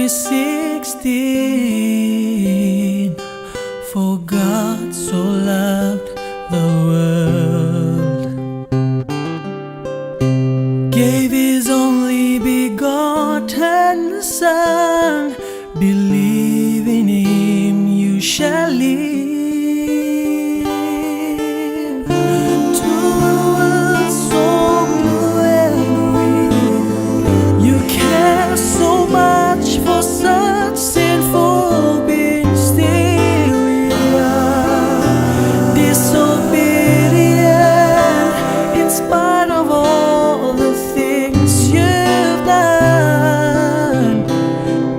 3:16. For God so loved the world, gave His only begotten Son. Believe in Him, you shall live. To a world so blue and green, you care so much for such sinful beings. Still we are disobedient in spite of all the things you've done.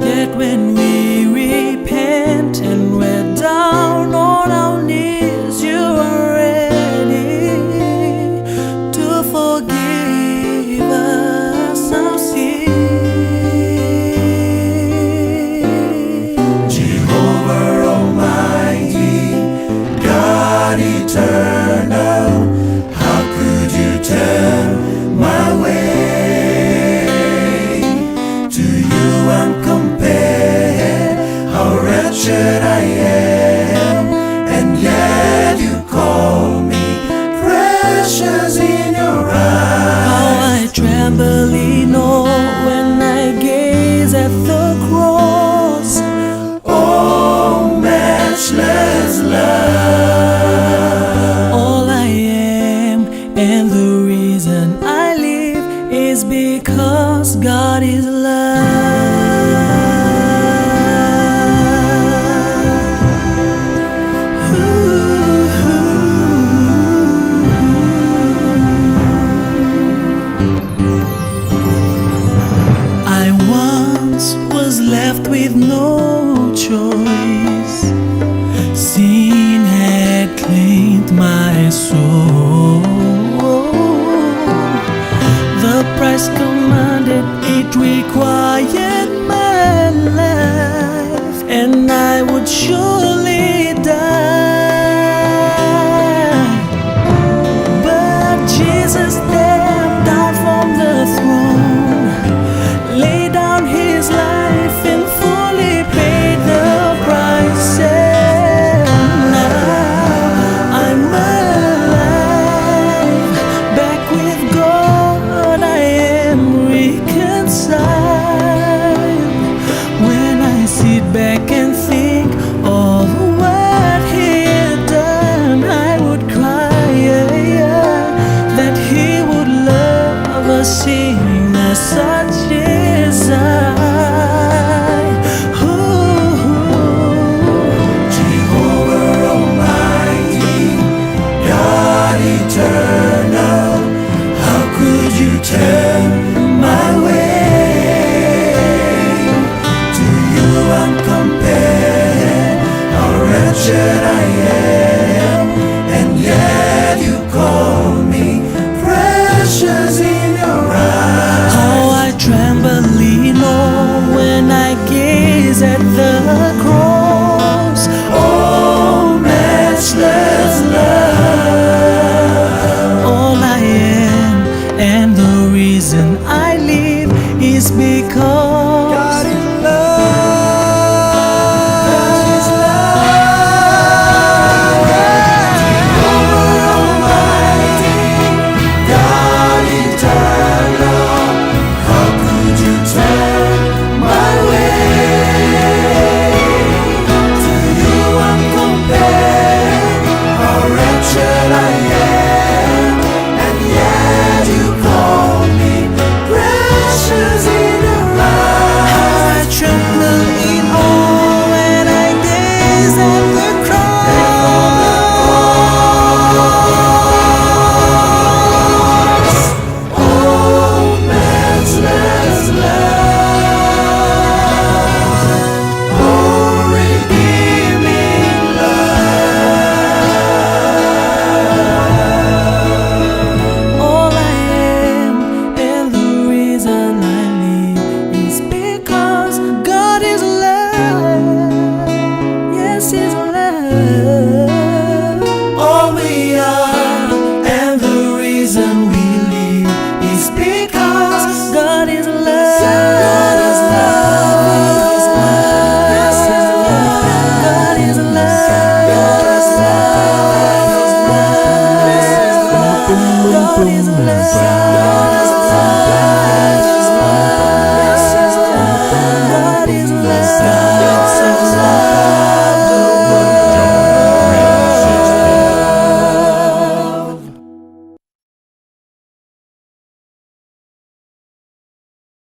Yet when we repent and we're down on our knees, you are ready to forgive us our sins. Jehovah Almighty, God eternal, how could you turn my way? To you I'm compared, how wretched I am, and yet you call me precious in your eyes. How I tremble in awe when I gaze at the cross. Oh, matchless love. All I am and the reason I live is because God is love. I once was left with no choice. Sin had claimed my soul. The price commanded, it required my life, and I would surely die. But Jesus stepped down from the throne, laid down His life and fully paid the price. And now I'm alive, back with God. I am reconciled. When I sit back and think of what He had done, I would cry that He would love a sinner such as I. Jehovah Almighty, God eternal, how could you turn my way? To you I'm compared, how wretched I am, and yet you call me precious in your eyes. How I tremble in awe when I gaze at the cross. Oh, matchless love. All I am and the reason I live is because